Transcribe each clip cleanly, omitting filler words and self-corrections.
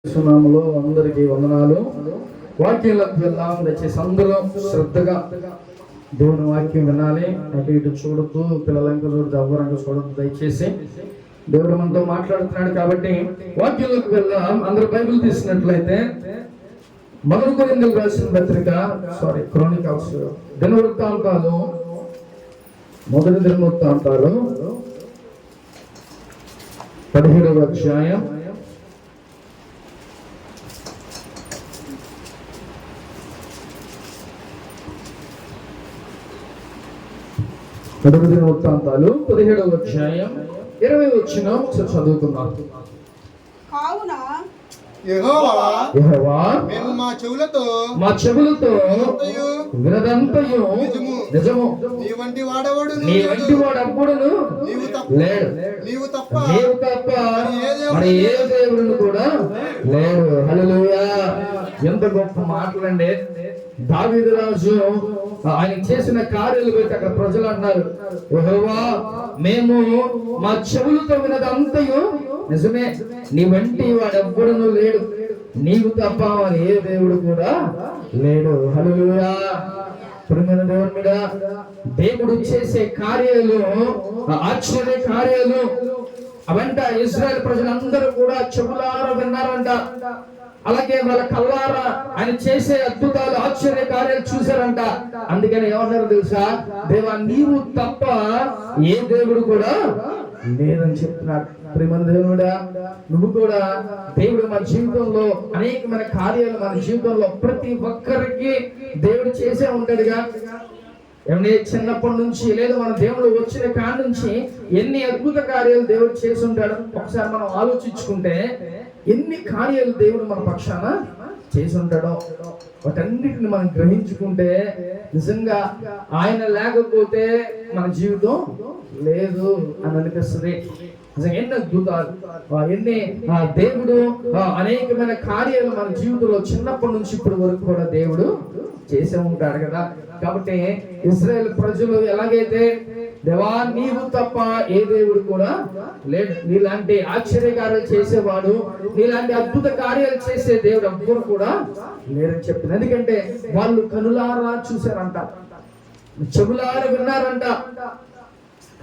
సునామలో అందరికీ వందనాలు. వాక్యంలోకి వెళ్దాం. దయచేసి అందరూ శ్రద్ధగా దేవుని వాక్యం వినాలి. అటు ఇటు చూడద్దు, పిల్లలంక చూడద్దు, ఎవరంక చూడద్దు. దయచేసి దేవుడు మనతో మాట్లాడుతున్నాడు కాబట్టి వాక్యంలోకి వెళ్దాం. అందరూ బైబిల్ తీసినట్లయితే మొదటి కొరింథీయులకు రాసిన పత్రిక క్రోనికల్స్ దినవృత్తాంతాలు, మొదటి దినవృత్తాంతాలు 17వ అధ్యాయం 17వ అధ్యాయం 20వ వచనం చదువుకున్నాం. కావున యెహోవా మేము మా చెవులతో వినదంతయు నిజము, నీ వంటి వాడెవ్వడును లేడు, నీవు తప్ప మరి ఏ దేవుడును కూడా లేడు. హల్లెలూయా. ఎంత గొప్ప మాటలండి. దావీదు రాజు ఆయన చేసిన కార్యాలు బట్టి అక్కడ ప్రజలు అన్నారు, యెహోవా మేము మా చెవులతో వినదంతయు నిజమే, నీ వంటి వాడెవ్వడును లేడు, నీవు తప్ప అని ఏ దేవుడు కూడా లేడు. హల్లెలూయా. ప్రియమైన దేవుని మీద దేవుడు చేసే కార్యాలు, ఆశ్చర్య కార్యాలు అవంట ఇశ్రాయేలు ప్రజలందరూ కూడా చెవులారా విన్నారంట. అలాగే వాళ్ళ కల్లారా ఆయన చేసే అద్భుతాలు, ఆశ్చర్య కార్యాలు చూశారంట. అందుకని ఏమన్నారు తెలుసా? దేవా నీవు తప్ప ఏ దేవుడు కూడా లేదని చెప్తున్నాడు. ప్రియమైన దేవుడా, నువ్వు కూడా దేవుడు మన జీవితంలో అనేకమైన కార్యాలు మన జీవితంలో ప్రతి ఒక్కరికి దేవుడు చేసే ఉంటాడుగా. ఏమన్నా చిన్నప్పటి నుంచి లేదా మన దేవుడు వచ్చిన కాడ నుంచి ఎన్ని అద్భుత కార్యాలు దేవుడు చేసి ఉంటాడు. ఒకసారి మనం ఆలోచించుకుంటే ఎన్ని కార్యాలు దేవుడు మన పక్షాన చేసి ఉంటాడో వాటన్నిటిని మనం గ్రహించుకుంటే నిజంగా ఆయన లేకపోతే మన జీవితం లేదు అని అనిపిస్తుంది. ఎన్ని అద్భుతాలు, ఎన్ని దేవుడు అనేకమైన కార్యాలు మన జీవితంలో చిన్నప్పటి నుంచి ఇప్పటి వరకు కూడా దేవుడు చేసే ఉంటాడు కదా. కాబట్టి ఇశ్రాయేలు ప్రజలు ఎలాగైతే దేవా నీవు తప్ప ఏ దేవుడు కూడా లేడు, నీలాంటి ఆశ్చర్య కార్యాలు చేసేవాడు, నీలాంటి అద్భుత కార్యాలు చేసే దేవుడు ఎవ్వరు కూడా లేరని చెప్పింది. ఎందుకంటే వాళ్ళు కనులారా చూశారంట, చెవులారా విన్నారంట.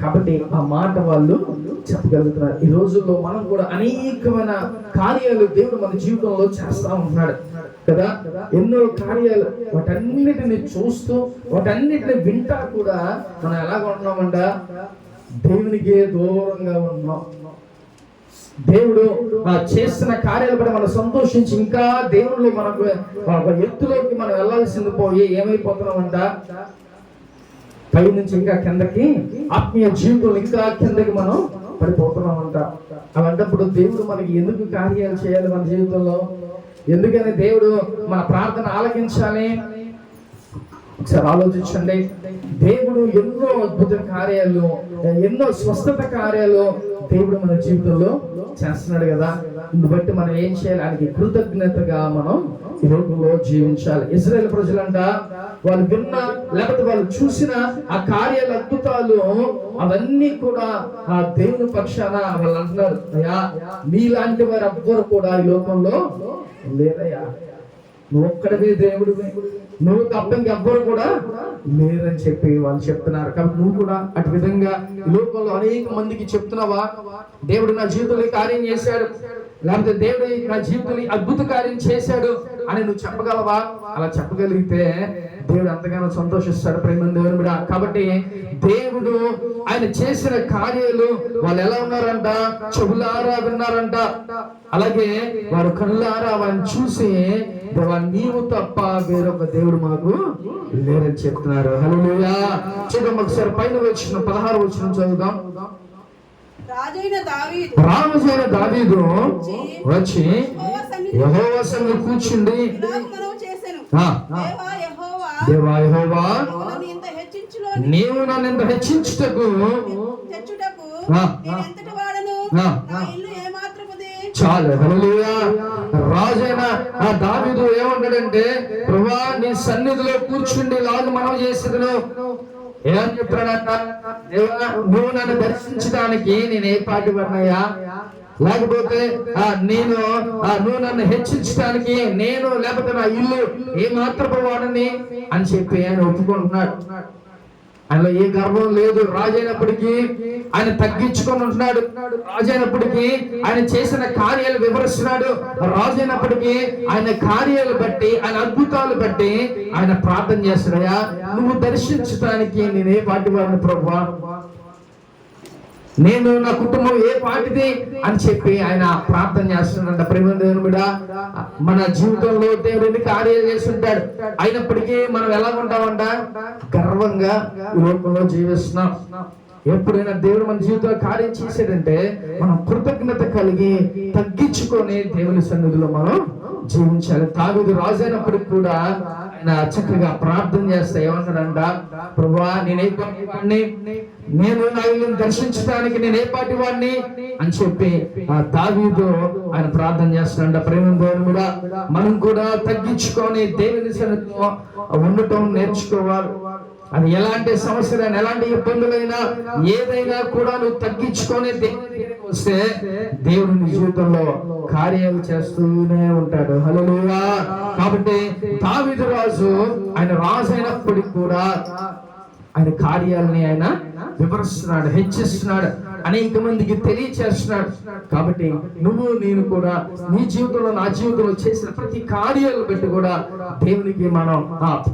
కాబట్టి ఆ మాట వాళ్ళు చెప్పగలుగుతున్నారు. ఈ రోజుల్లో మనం కూడా అనేకమైన కార్యాలు దేవుడు మన జీవితంలో చేస్తా ఉంటున్నాడు కదా. ఎన్నో కార్యాలు, వాటన్నిటిని చూస్తూ వాటన్నిటిని వింటా కూడా మనం ఎలాగ ఉన్నామంట, దేవునికి దూరంగా ఉన్నాం. దేవుడు చేస్తున్న కార్యాలు కూడా మనం సంతోషించి ఇంకా దేవుళ్ళు మనకు ఎత్తులోకి మనం వెళ్ళాల్సింది పోయి ఏమైపోతున్నామంట, పై నుంచి ఇంకా కిందకి, ఆత్మీయ జీవితంలో ఇంకా కిందకి మనం పడిపోతున్నామంట. అలాంటప్పుడు దేవుడు మనకి ఎందుకు కార్యాలు చేయాలి మన జీవితంలో? ఎందుకని దేవుడు మన ప్రార్థన ఆలకించాలి? ఒకసారి ఆలోచించండి. దేవుడు ఎన్నో అద్భుత కార్యాలు, ఎన్నో స్వస్థత కార్యాలు దేవుడు మన జీవితంలో చేస్తున్నాడు కదా. దీన్ని బట్టి మనం ఏం చేయాలి? ఆయనకి కృతజ్ఞతగా మనం ఈ రోజుల్లో జీవించాలి. ఇశ్రాయేలు ప్రజలంట వాళ్ళు విన్న లేకపోతే వాళ్ళు చూసిన ఆ కార్యాల అద్భుతాలు అవన్నీ కూడా ఆ దేవుని పక్షాన వాళ్ళు అంటున్నారు, అయ్యా నీలాంటి వారు ఎవ్వరు కూడా ఈ లోకంలో లేదయ్యా, నువ్వు ఒక్కడవే దేవుడు, నువ్వు తప్ప ఇంకెవ్వరు కూడా లేరని చెప్పి వాళ్ళు చెప్తున్నారు. కాబట్టి నువ్వు కూడా అటు విధంగా ఈ లోకంలో అనేక మందికి చెప్తున్నావా, దేవుడు నా జీవితంలో కార్యం చేశాడు, లేకపోతే దేవుడు నా జీవితంలో అద్భుత కార్యం చేశాడు అని నువ్వు చెప్పగలవా? అలా చెప్పగలిగితే దేవుడు ఎంతగానో సంతోషిస్తాడు. ప్రేమ దేవుని బిడ్డ. కాబట్టి దేవుడు ఆయన చేసిన కార్యాలు వాళ్ళు ఎలా ఉన్నారంట, చెవులారా విన్నారంట. అలాగే వారు కళ్ళారా వారిని చూసి దేవా నీవు తప్ప వేరొక దేవుడు మాకు లేరని చెప్తున్నారు. హల్లెలూయా. చూద్దాం ఒకసారి పైన వచ్చిన 16వ వచనం చదువుదాం. రాజైన దావీదు వచ్చి యెహోవా సన్నిధిలో కూర్చుండి, దేవా యెహోవా నీవు నన్ను ఇంత హెచ్చించుటకు చాలు. హల్లెలూయా. రాజైన ఆ దావీదు ఏమంటాడంటే, ప్రభువా నీ సన్నిధిలో కూర్చుండి లాగా మనం చేసేది ఏమని చెప్పాడంట, నువ్వు నన్ను దర్శించడానికి నేను ఏ పాటి పడినాయా, లేకపోతే నేను నువ్వు నన్ను హెచ్చించడానికి నేను లేకపోతే నా ఇల్లు ఏ మాత్రపు వాడని అని చెప్పి ఆయన ఒప్పుకుంటున్నాడు. ఆయనలో ఏ గర్వం లేదు. రాజైనప్పటికీ ఆయన తగ్గించుకొని ఉంటున్నాడు. రాజైనప్పటికీ ఆయన చేసిన కార్యాలు వివరిస్తున్నాడు. రాజైనప్పటికీ ఆయన కార్యాలు బట్టి ఆయన అద్భుతాలు బట్టి ఆయన ప్రార్థన చేస్తున్నాయా, నువ్వు దర్శించడానికి నేనే పాటి వాడిని ప్రభువా, నేను నా కుటుంబం ఏ పాటిది అని చెప్పి ఆయన ప్రార్థన చేస్తున్నాడంట. ప్రేమ దేవుని బిడ్డ, మన జీవితంలో దేవుడు ఎన్ని కార్యాలు చేస్తుంటాడు. అయినప్పటికీ మనం ఎలా ఉంటామంట, గర్వంగా ఈ లోకంలో జీవిస్తున్నాం. ఎప్పుడైనా దేవుడు మన జీవితంలో కార్యం చేశాడంటే మనం కృతజ్ఞత కలిగి తగ్గించుకొని దేవుని సన్నిధిలో మనం జీవించాలి. దావీదు రాజైనప్పటికి కూడా ఆయన చక్కగా ప్రార్థన చేస్తా ఏమన్నాడంట, ప్రభువా నేనే వాడిని, నేను నా ఇల్లుని దర్శించడానికి నేనే పాటి వాడిని అని చెప్పి దావీదు ఆయన ప్రార్థన చేస్తున్నాడు. ప్రేమ దేవుని కూడా మనం కూడా తగ్గించుకొని దేవుని సన్నిధిలో ఉండటం నేర్చుకోవాలి. అది ఎలాంటి సమస్యలైనా ఎలాంటి ఇబ్బందులైనా ఏదైనా కూడా నువ్వు తగ్గించుకొని దేవుని వస్తే దేవుడు నీ జీవితంలో కార్యాలు చేస్తూనే ఉంటాడు. హల్లెలూయా. కాబట్టి దావీదు రాజు ఆయన రాజు అయినప్పటికీ కూడా ఆయన కార్యాలని ఆయన వివరిస్తున్నాడు, హెచ్చిస్తున్నాడు, అనేక మందికి తెలియచేస్తున్నాడు. కాబట్టి నువ్వు నేను కూడా నీ జీవితంలో నా జీవితంలో చేసిన ప్రతి కార్యాలు బట్టి కూడా దేవునికి మనం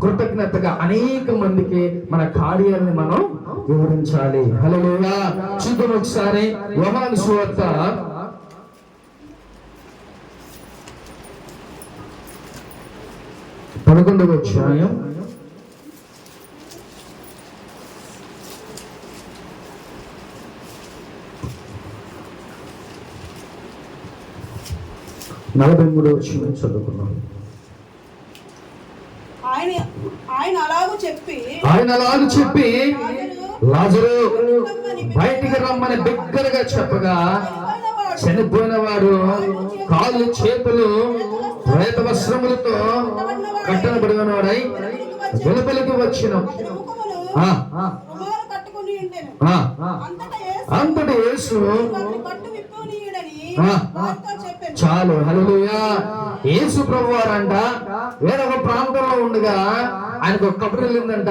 కృతజ్ఞతగా అనేక మందికి మన కార్యాలని మనం వివరించాలి. హల్లెలూయా. చూద్దాం ఒకసారి యోహాను సువార్త 11వ అధ్యాయం 43వ వచనం చదువుకున్నాం. ఆయన అలాగూ చెప్పి లాజరు బయటికి రమ్మని బిగ్గరగా చెప్పగా చనిపోయిన వాడు కాళ్ళు చేతులు ప్రేత వస్త్రములతో కట్టబడిన వాడై వెలుపలికి వచ్చిన అంతటి యేసు చాలు. హల్లెలూయా. యేసు ప్రభువారంట వేరొక ప్రాంతంలో ఉండగా ఆయనకు ఒక కబురు వెళ్ళిందంట.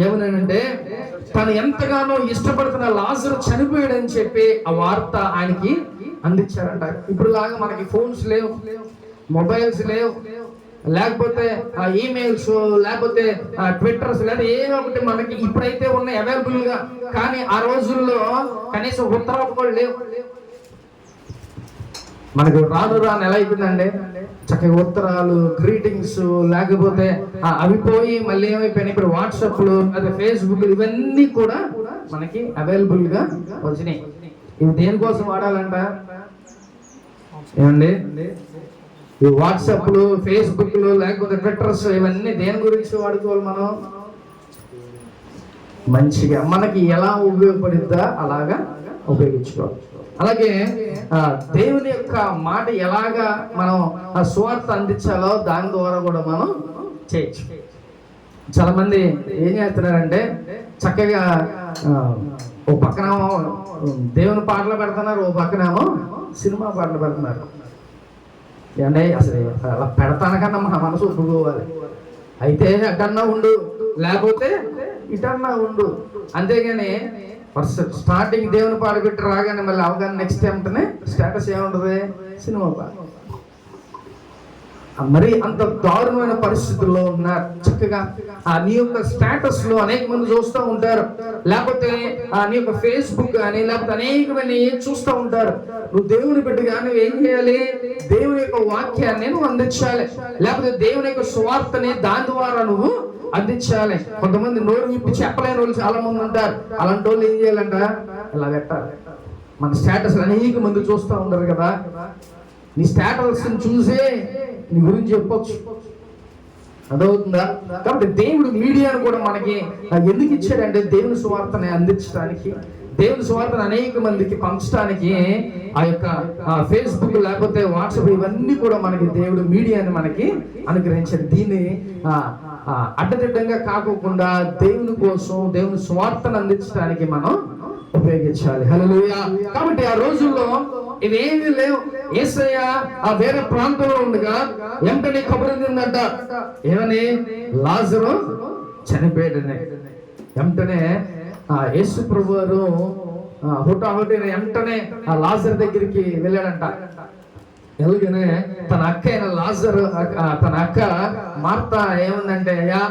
ఏమనంటే తను ఎంతగానో ఇష్టపడుతున్న లాజరు చనిపోయాడని చెప్పి ఆ వార్త ఆయనకి అందించారంట. ఇప్పుడు లాగా మనకి ఫోన్స్ లేవు, మొబైల్స్ లేవు, లేకపోతే ఈమెయిల్స్, లేకపోతే ట్విట్టర్స్, లేదా ఏదో ఒకటి మనకి ఇప్పుడైతే ఉన్నాయి అవైలబుల్ గా. కానీ ఆ రోజుల్లో కనీసం ఉత్తరాలు కూడా లేవు. మనకు రాను ఎలా అయిపోయిందండి, చక్కగా ఉత్తరాలు, గ్రీటింగ్స్, లేకపోతే అవి పోయి మళ్ళీ ఏమైపోయినాయి ఇప్పుడు వాట్సాప్లు, లేదా ఫేస్బుక్, ఇవన్నీ కూడా మనకి అవైలబుల్ గా వచ్చినాయి. ఇవి దేనికోసం వాడాలంట ఏమండి? ఈ వాట్సాప్లు, ఫేస్బుక్లు, లేకపోతే ట్విట్టర్స్, ఇవన్నీ దేని గురించి వాడుకోవాలి మనం? మంచిగా మనకి ఎలా ఉపయోగపడిద్దా అలాగా ఉపయోగించుకోవాలి. అలాగే దేవుని యొక్క మాట ఎలాగా మనం ఆ సువార్త అందించాలో దాని ద్వారా కూడా మనం చేయొచ్చు. చాలా మంది ఏం చేస్తున్నారంటే చక్కగా ఓ పక్కనేమో దేవుని పాటలు పెడుతున్నారు, ఓ పక్కనేమో సినిమా పాటలు పెడుతున్నారు. అంటే అసలు అలా పెడతానకన్నా మన మనసు ఒప్పుకోవాలి. అయితే అటన్నా ఉండు, లేకపోతే ఇటన్నా ఉండు. అంతేగాని స్టార్టింగ్ దేవుని పాట పెట్టి రాగానే మళ్ళీ అవగానే నెక్స్ట్ టైంనే స్టేటస్ ఏముంటది, సినిమా పాట. మరి అంత దారుణమైన పరిస్థితుల్లో ఉన్నారు. చక్కగా నీ యొక్క స్టేటస్ లో అనేక మంది చూస్తూ ఉంటారు, లేకపోతే నీ యొక్క ఫేస్బుక్ కానీ లేకపోతే అనేకమైన చూస్తూ ఉంటారు. నువ్వు దేవుని బిడ్డగా నువ్వు ఏం చేయాలి? దేవుని యొక్క వాక్యాన్ని నువ్వు అందించాలి, లేకపోతే దేవుని యొక్క సువార్తని దాని ద్వారా నువ్వు అందించాలి. కొంతమంది నోరు విప్పి చెప్పలేని వాళ్ళు చాలా మంది ఉంటారు. అలాంటి వాళ్ళు ఏం చేయాలంట, ఇలా పెట్టాలి. మన స్టేటస్ అనేక మంది చూస్తూ ఉంటారు కదా, నీ స్టేటస్ చూసే నీ గురించి చెప్పొచ్చు. అదవుతుందా? కాబట్టి దేవుడు మీడియాను కూడా మనకి ఎందుకు ఇచ్చాడంటే దేవుని సువార్తని అందించడానికి, దేవుని సువార్తను అనేక మందికి పంచడానికి. ఆ యొక్క ఫేస్బుక్ లేకపోతే వాట్సాప్ ఇవన్నీ కూడా మనకి దేవుడు మీడియాని మనకి అనుగ్రహించాడు. దీన్ని అడ్డదిడ్డంగా కాకోకుండా దేవుని కోసం దేవుని సువార్తను అందించడానికి మనం ఉపయోగించాలి. హల్లెలూయా. కాబట్టి ఆ రోజుల్లో ఇవేమీ లేవు. యేసయ్య ఆ వేరే ప్రాంతంలో ఉండగా వెంటనే కబురు తిందంట. ఏమని? లాజరు చనిపోయాడని. వెంటనే యేసు ప్రభు వారు హుటాహుటిన వెంటనే ఆ లాజర్ దగ్గరికి వెళ్ళాడంట. ఎలాగనే తన అక్క అయిన లాజర్, తన అక్క మార్తా ఏముందంటే, అయ్యా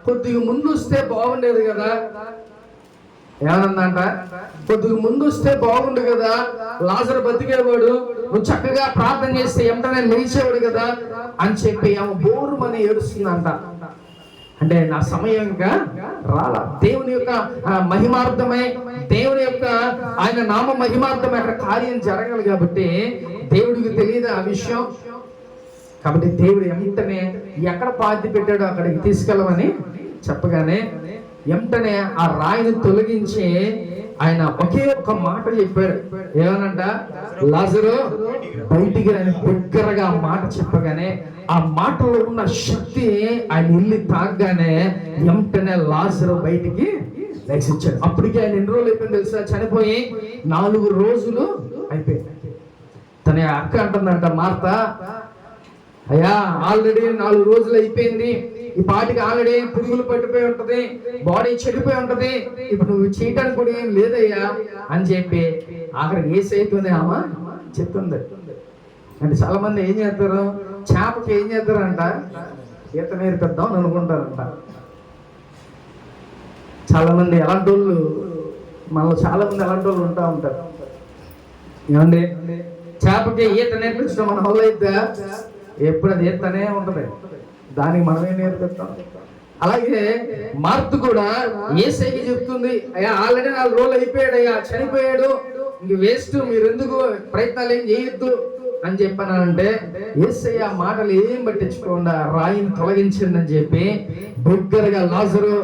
కొద్దిగా ముందు వస్తే బాగుండేది కదా. ఏమనందంట? కొద్దిగా ముందు వస్తే బాగుండు కదా, లాజర్ బతికేవాడు, నువ్వు చక్కగా ప్రార్థన చేస్తే వెంటనే లేచేవాడు కదా అని చెప్పి ఆమె బోరుమని ఏడుస్తుందంట. అంటే నా సమయం ఇంకా రాలా. దేవుని యొక్క మహిమార్థమై, దేవుని యొక్క ఆయన నామ మహిమార్థమై అక్కడ కార్యం జరగాలి కాబట్టి దేవుడికి తెలియదు ఆ విషయం. కాబట్టి దేవుడు వెంటనే ఎక్కడ పాతి పెట్టాడో అక్కడికి తీసుకెళ్ళమని చెప్పగానే వెంటనే ఆ రాయిని తొలగించి ఆయన ఒకే ఒక మాట చెప్పాడు. ఏమనంట? లాజరు బయటికి రాని దగ్గరగా ఆ మాట చెప్పగానే ఆ మాటలో ఉన్న శక్తి ఆయన ఇల్లు తాగగానే వెంటనే లాజరు బయటికి లేచిచ్చాడు. అప్పటికి ఆయన ఎన్ని రోజులు అయిపోయింది తెలుసా? చనిపోయి 4 రోజులు అయిపోయింది. తన అక్క అంటుందంట మార్తా, అయ్యా ఆల్రెడీ 4 రోజులు అయిపోయింది, ఈ పాటికి ఆల్రెడీ పురుగులు పట్టిపోయి ఉంటది, బాడీ చెడిపోయి ఉంటది, ఇప్పుడు నువ్వు చేయటానికి కూడా ఏం లేదయ్యా అని చెప్పి ఆఖరికి ఏసైతోనే ఆమె చెప్తుంది. అంటే చాలా మంది ఏం చేస్తారు? చేపకి ఏం చేస్తారంట? ఈత నేర్పిద్దాం అని అనుకుంటారంట. చాలా మంది ఎలాంటి వాళ్ళు, మనలో చాలా మంది ఎలాంటి వాళ్ళు ఉంటారు. ఏమండి, చేపకి ఈత నేర్పించడం మన వల్ల అయితే ఎప్పుడు అది ఈతనే ఉంటది, దానికి మనమే నేర్పిస్తాం. అలాగే మార్తు కూడా యేసయ్యకి చెప్తుంది, అయ్యా ఆల్రెడీ 4 రోజులు అయిపోయాడు, అయ్యా చనిపోయాడు, ఇంక వేస్ట్, మీరు ఎందుకు ప్రయత్నాలు ఏం చేయొద్దు అని చెప్పానంటే యేసయ్య మాటలు ఏం పట్టించుకోకుండా రాయిని తొలగించండి అని చెప్పి బిగ్గరగా లాజరు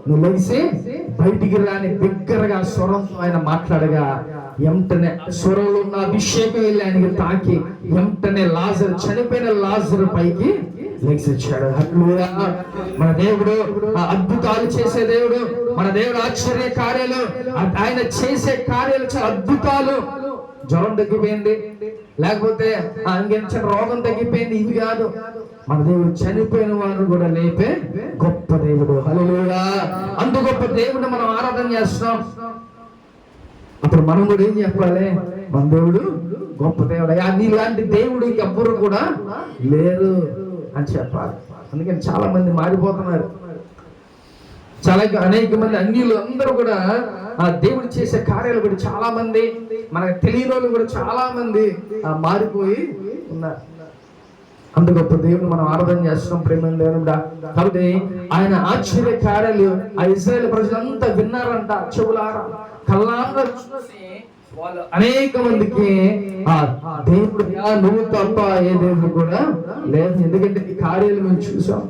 నువ్వు లేచి బయటికి రాని బిగ్గరగా స్వరంతో ఆయన మాట్లాడగా వెంటనే స్వరంలో ఉన్న అభిషేకం వెళ్ళి ఆయనకి తాకి వెంటనే లాజరు, చనిపోయిన లాజరు పైకి లేచిచ్చాడు. హల్లెలూయా. మన దేవుడు అద్భుతాలు చేసే దేవుడు, మన దేవుడు ఆశ్చర్య కార్యాలు, ఆయన చేసే కార్యాలు చాలా అద్భుతాలు. జ్వరం తగ్గిపోయింది, లేకపోతే అందించిన రోగం తగ్గిపోయింది, ఇవి కాదు. మన దేవుడు చనిపోయిన వారు కూడా లేపే గొప్ప దేవుడు. హల్లెలూయా. అందు గొప్ప దేవుడు మనం ఆరాధన చేస్తున్నాం. అప్పుడు మనం కూడా ఏం చెప్పాలి? మన దేవుడు గొప్ప దేవుడు, నీలాంటి దేవుడు ఎవ్వరు కూడా లేరు అని చెప్పాలి. అందుకని చాలా మంది మారిపోతున్నారు. చాలా అనేక మంది అన్యులు అందరూ కూడా ఆ దేవుడు చేసే కార్యాలు కూడా చాలా మంది, మనకు తెలియని వాళ్ళు కూడా చాలా మంది మారిపోయి ఉన్నారు. అంత గొప్ప దేవుని మనం ఆరాధన చేస్తున్నాం ప్రేమ దేవుడా. కాబట్టి ఆయన ఆశ్చర్య కార్యాలు ఆ ఇశ్రాయేలు ప్రజలంతా విన్నారంట, చెవులారా కళ్ళారా చూసి వాళ్ళు అనేక మందికి ఆ దేవుడు నువ్వు తప్ప ఏ దేవుడు కూడా లేదు, ఎందుకంటే నీ కార్యాలు మేము చూసాం,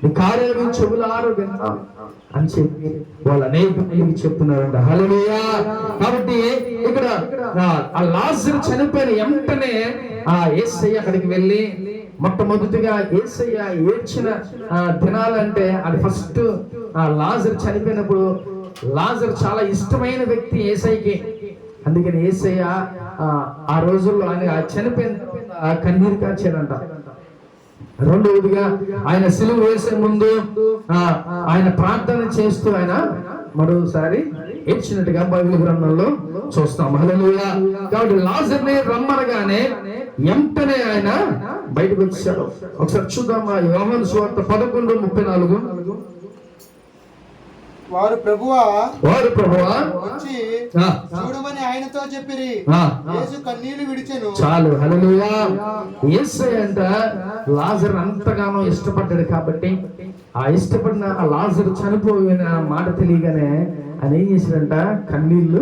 నీ కార్యాలు మేము చెవులారా విన్నాం అని చెప్పి వాళ్ళు అనేక మందికి చెప్తున్నారంట. హల్లెలూయా. కాబట్టి ఇక్కడ ఆ లాజరు చనిపోయిన వెంటనే ఆ యేసయ్య అక్కడికి వెళ్ళి మొట్టమొదటిగా యేసయ్య ఏడ్చిన దినాలంటే అది ఫస్ట్ లాజరు చనిపోయినప్పుడు. లాజరు చాలా ఇష్టమైన వ్యక్తి యేసయ్యకి, అందుకని యేసయ్య ఆ రోజుల్లో ఆయన చనిపోయిన కన్నీరు కార్చాడంట. రెండవదిగా ఆయన సిలువ వేసే ముందు ఆయన ప్రార్థన చేస్తూ ఆయన మరోసారి ఏడ్చినట్టుగా బైబిల్ గ్రంథంలో చూస్తాం. హల్లెలూయా. కాబట్టి లాజర్ని రమ్మనగానే వెంటనే ఆయన బయటకు వచ్చాడు. ఒకసారి చూద్దాం యోహాను సువార్త 11:34. వారు ప్రభువా వచ్చి చూడమని ఆయనతో చెప్పిరి. యేసు కన్నీళ్లు విడిచెను. చాలు. హల్లెలూయా. యేసయ్య అంట లాజరు అంతగానో ఇష్టపడ్డాడు కాబట్టి ఆ ఇష్టపడిన ఆ లాజరు చనిపోయిన మాట తెలియగానే ఆయన ఏం చేశాడంట? కన్నీళ్లు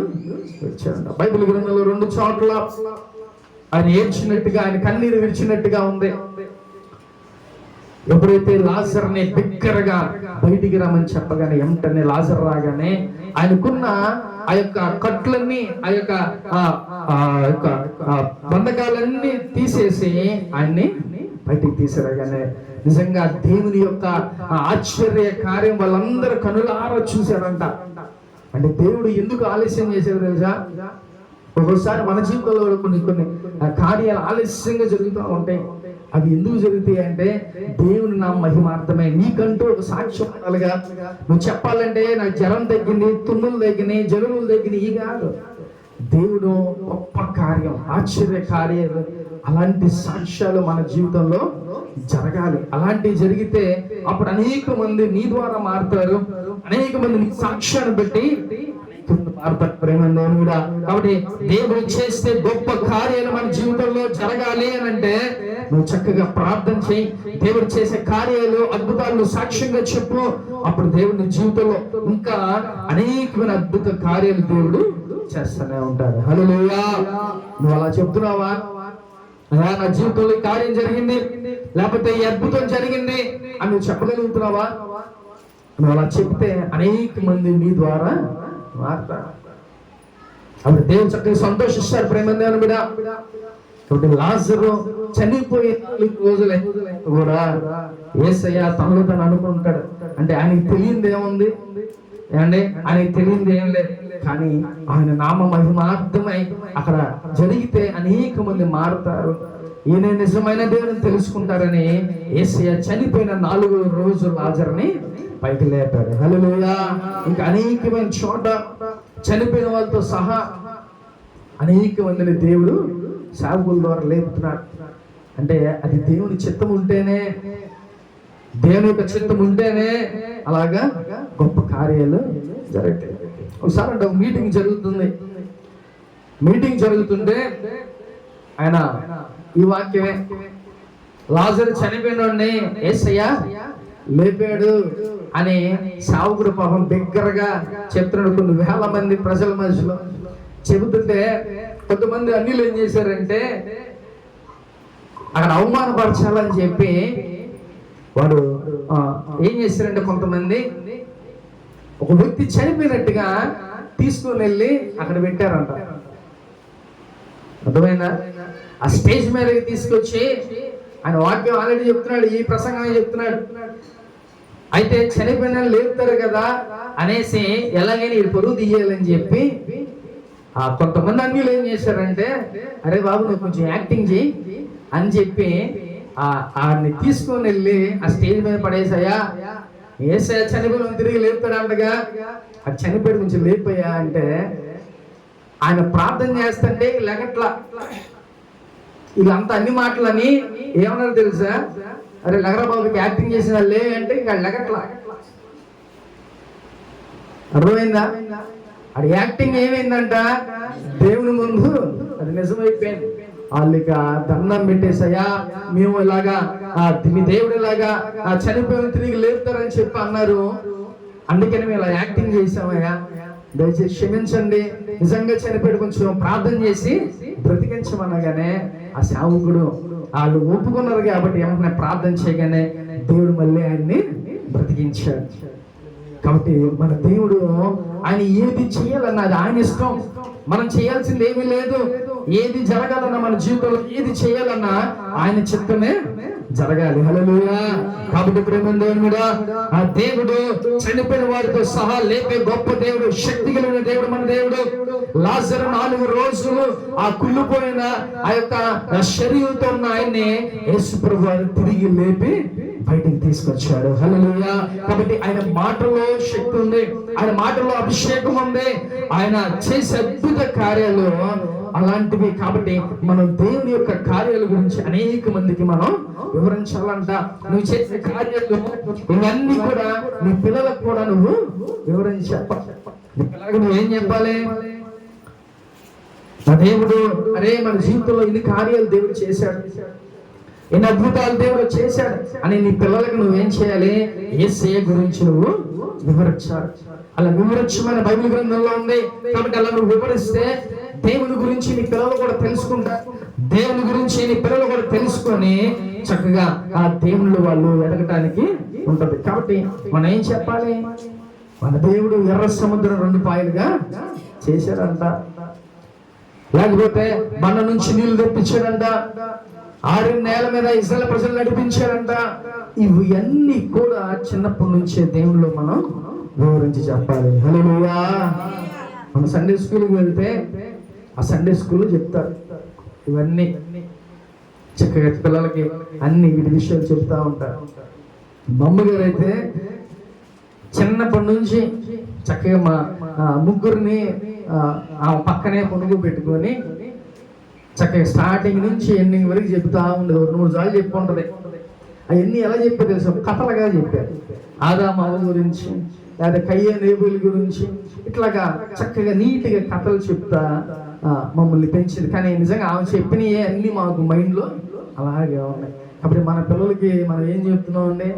విడిచాడంట. బైబిల్ గ్రంథంలో 2 చోట్ల ఆయన ఏడ్చినట్టుగా, ఆయన కన్నీరు విడిచినట్టుగా ఉంది. ఎప్పుడైతే లాజర్ని బిగ్గరగా బయటికి రమ్మని చెప్పగానే వెంటనే లాజర్ రాగానే ఆయనకున్న ఆ యొక్క కట్లన్నీ, ఆ యొక్క బంధకాలన్నీ తీసేసి ఆయన్ని బయటికి తీసేరాగానే నిజంగా దేవుని యొక్క ఆశ్చర్య కార్యం వాళ్ళందరూ కనులారా చూశారంట. అంటే దేవుడు ఎందుకు ఆలస్యం చేశారు తెలుసా? ఒక్కోసారి మన జీవితంలో కొన్ని ఆ కార్యాలు ఆలస్యంగా జరుగుతూ ఉంటాయి. అవి ఎందుకు జరుగుతాయి అంటే దేవుని నా మహిమార్థమే. నీకంటూ ఒక సాక్ష్యం ఉండాలిగా. నువ్వు చెప్పాలంటే నాకు జ్వరం తగ్గింది, తుమ్ములు తగ్గినాయి, జలుబులు తగ్గినాయి, ఈ కాదు. దేవుడు గొప్ప కార్యం, ఆశ్చర్య కార్యాలు, అలాంటి సాక్ష్యాలు మన జీవితంలో జరగాలి. అలాంటివి జరిగితే అప్పుడు అనేక మంది నీ ద్వారా మారుతారు. అనేక మంది నీ సాక్ష్యాన్ని బట్టి మారుతారు. ప్రేమేంద్రుడా, కాబట్టి దేవుడు చేస్తే గొప్ప కార్యాలు మన జీవితంలో జరగాలి అని అంటే నువ్వు చక్కగా ప్రార్థన చేయి. దేవుడు చేసే కార్యాలు, అద్భుతాలు సాక్ష్యంగా చెప్పు. అప్పుడు దేవుని జీవితంలో ఇంకా అనేకమైన అద్భుత కార్యాలు దేవుడు చేస్తూనే ఉంటాడు. హల్లెలూయా. నువ్వు అలా చెప్తున్నావా? నా జీవితంలో ఈ కార్యం జరిగింది, లేకపోతే ఈ అద్భుతం జరిగింది అని నువ్వు చెప్పగలుగుతున్నావా? నువ్వు అలా చెప్తే అనేక మంది నీ ద్వారా మారుతారు. అప్పుడు దేవుడు చక్కగా సంతోషిస్తారు. ప్రేమదేవుని బిడ్డ, కాబట్టి లాజరు చనిపోయి 4 రోజులు కూడా యేసయ్య తనలో తను అనుకుంటాడు. అంటే ఆయనకి తెలియంది ఏముంది ఏమండి? ఆయనకి తెలియంది ఏం లేదు. కానీ ఆయన నామ మహిమార్థమై అక్కడ జరిగితే అనేక మంది మారుతారు. ఈయన నిజమైన దేవుని తెలుసుకుంటారని యేసయ్య చనిపోయిన 4 రోజులు లాజరుని పైకి లేపాడు. హల్లెలూయా. ఇంకా అనేకమైన చోట చనిపోయిన వాళ్ళతో సహా అనేక మందిని దేవుడు సేవకుల ద్వారా లేపుతున్నాడు. అంటే అది దేవుని చిత్తం ఉంటేనే, దేవుని యొక్క చిత్తం ఉంటేనే అలాగా గొప్ప కార్యాలు జరుగుతాయి. ఒకసారి అంటే మీటింగ్ జరుగుతుంటే ఆయన ఈ వాక్యమే, లాజరు చనిపోయినోడిని యేసయ్య లేపాడు అని సావుకుడు పాపం దగ్గరగా చెప్తున్నాడు. కొన్ని వేల మంది ప్రజల మధ్యలో చెబుతుంటే కొంతమంది అన్యులు ఏం చేశారంటే అక్కడ అవమానపరచాలని చెప్పి వాడు ఏం చేశారంటే కొంతమంది ఒక వ్యక్తి చనిపోయినట్టుగా తీసుకొని వెళ్ళి అక్కడ పెట్టారంట. అర్థమైందా? ఆ స్టేజ్ మీదకి తీసుకొచ్చి ఆయన వాక్యం ఆల్రెడీ చెప్తున్నాడు, ఈ ప్రసంగమే చెప్తున్నాడు. అయితే చనిపోయిన లేపుతారు కదా అనేసి ఎలాగైనా ఈ పొరుగు తీయాలని చెప్పి కొంతమంది అన్యులు ఏం చేశారంటే, అరే బాబు నువ్వు కొంచెం యాక్టింగ్ చేయి అని చెప్పి ఆయన్ని తీసుకొని వెళ్ళి ఆ స్టేజ్ మీద పడేసాయా, యేసయ్య చనిపోయిన తిరిగి లేపుతాడంటగా, అది చనిపోయి కొంచెం లేపోయా అంటే ఆయన ప్రార్థన చేస్తుంటే లెగట్లా. వీళ్ళంతా అన్ని మాటలని ఏమన్నారు తెలుసా? అరే లగరా బాబుకి యాక్టింగ్ చేసిన లే అంటే ఇంకా లెగట్లా. అర్థమైందా? అది యాక్టింగ్ ఏమైందంట, దేవుని ముందు అది నిజమైపోయింది. వాళ్ళకి దండం పెట్టేసయ్యా, మేము ఇలాగా మీ దేవుడు ఇలాగా చనిపోయిన తిరిగి లేపుతారని చెప్పి అన్నారు, అందుకని మేము ఇలా యాక్టింగ్ చేసామయ్యా, దయచేసి క్షమించండి, నిజంగా చనిపోయి కొంచెం ప్రార్థన చేసి బ్రతికించమనగానే ఆ సేవకుడు వాళ్ళు ఒప్పుకున్నారు కాబట్టి ఏమన్నా ప్రార్థన చేయగానే దేవుడు మళ్ళీ ఆయన్ని బ్రతికించాడు. కాబట్టి మన దేవుడు ఆయన ఏది చేయాలన్నా అది ఆయన ఇష్టం. మనం చేయాల్సింది ఏమీ లేదు. ఏది జరగాలన్నా మన జీవితంలో ఏది చేయాలన్నా ఆయన చిత్తమే జరగాలి. హల్లెలూయా. కాబట్టి ప్రేమదేవుని మీద ఆ దేవుడు చనిపోయిన వారితో సహా లేపే గొప్ప దేవుడు, శక్తి కలిగిన దేవుడు మన దేవుడు. లాజరు 4 రోజులు ఆ కుళ్ళిపోయిన ఆ యొక్క శరీరంతో ఉన్న ఆయన్ని యేసు ప్రభువు తిరిగి లేపి బయటికి తీసుకొచ్చాడు. హల్లెలూయా. కాబట్టి ఆయన మాటలో శక్తి ఉంది, ఆయన మాటలో అభిషేకం ఉంది, ఆయన చేసే అద్భుత కార్యాలు అలాంటివి. కాబట్టి మనం దేవుని యొక్క కార్యాల గురించి అనేక మందికి మనం వివరించాలంట. నువ్వు చేసే కార్యాలు ఇవన్నీ కూడా నీ పిల్లలకు కూడా నువ్వు వివరించి చెప్పాలి. నీ పిల్లలకు నువ్వేం చెప్పాలి? నా దేవుడు అరే మన జీవితంలో ఇన్ని కార్యాలు దేవుడు చేశాడు, ఎన్ని అద్భుతాలు దేవుడు చేశాడు అని నీ పిల్లలకు నువ్వేం చేయాలి? యేసయ్య గురించి నువ్వు వివరించాలి. అలా వివరించమని బైబిల్ గ్రంథంలో ఉంది. కాబట్టి అలా నువ్వు వివరిస్తే దేవుని గురించి నీ పిల్లలు కూడా తెలుసుకుంటారు. దేవుని గురించి నీ పిల్లలు కూడా తెలుసుకొని చక్కగా ఆ దేవుళ్ళు వాళ్ళు ఎదగటానికి ఉంటది. కాబట్టి మనం ఏం చెప్పాలి? మన దేవుడు ఎర్ర సముద్రం 2 పాయలుగా చేశాడంట, లేకపోతే మన నుంచి నీళ్లు తెప్పించాడంట, ఆరిన నేల మీద ఇశ్రాయేలు ప్రజలు నడిపించాడంట. ఇవన్నీ కూడా చిన్నప్పటి నుంచే దేవుళ్ళు మనం వివరించి చెప్పాలి. హల్లెలూయా. మన సండే స్కూల్కి వెళ్తే ఆ సండే స్కూల్లో చెప్తారు ఇవన్నీ చక్కగా పిల్లలకి అన్ని వీటి విషయాలు చెప్తా ఉంటారు. బొమ్మగారు అయితే చిన్నప్పటి నుంచి చక్కగా మా ముగ్గురిని ఆ పక్కనే పొనుగు పెట్టుకొని చక్కగా స్టార్టింగ్ నుంచి ఎండింగ్ వరకు చెప్తా ఉండదు. 2-3 సార్లు చెప్పుకుంటది. అవన్నీ ఎలా చెప్పారు తెలుసు, కథలుగా చెప్పారు. ఆదామాల గురించి, లేదా కయ్యను హేబెలు గురించి, ఇట్లాగా చక్కగా నీట్గా కథలు చెప్తా మమ్మల్ని పెంచింది. కానీ నిజంగా ఆమె చెప్పినవి అన్నీ మాకు మైండ్లో అలాగే ఉన్నాయి. కాబట్టి మన పిల్లలకి మనం ఏం చెప్తున్నాం అండి?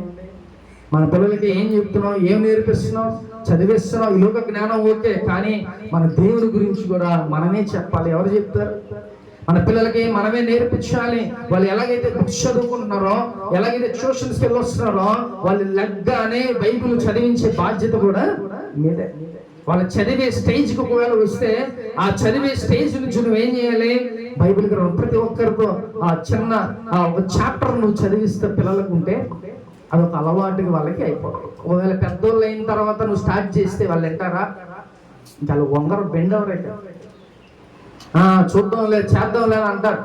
మన పిల్లలకి ఏం చెప్తున్నాం, ఏం నేర్పిస్తున్నాం? చదివిస్తున్నాం. ఈ లోక జ్ఞానం ఓకే, కానీ మన దేవుడి గురించి కూడా మనమే చెప్పాలి. ఎవరు చెప్తారు? మన పిల్లలకి మనమే నేర్పించాలి. వాళ్ళు ఎలాగైతే బుక్స్ చదువుకుంటున్నారో, ఎలాగైతే ట్యూషన్స్కి వెళ్ళొస్తున్నారో, వాళ్ళు లెగ్గానే బైబిల్ చదివించే బాధ్యత కూడా మీదే. వాళ్ళు చదివే స్టేజ్కి ఒకవేళ వస్తే, ఆ చదివే స్టేజ్ నుంచి నువ్వేం చేయాలి? బైబిల్ గ్రంథం ప్రతి ఒక్కరితో ఆ చిన్న ఒక చాప్టర్ నువ్వు చదివిస్తే పిల్లలకు ఉంటే అదొక అలవాటుగా వాళ్ళకి అయిపోతుంది. ఒకవేళ పెద్దోళ్ళు అయిన తర్వాత నువ్వు స్టార్ట్ చేస్తే వాళ్ళు వింటారా? ఇంకా వాళ్ళు వంగరు బెండవరైతే చూద్దాం లేదు, చేద్దాం లేదు అంటారు.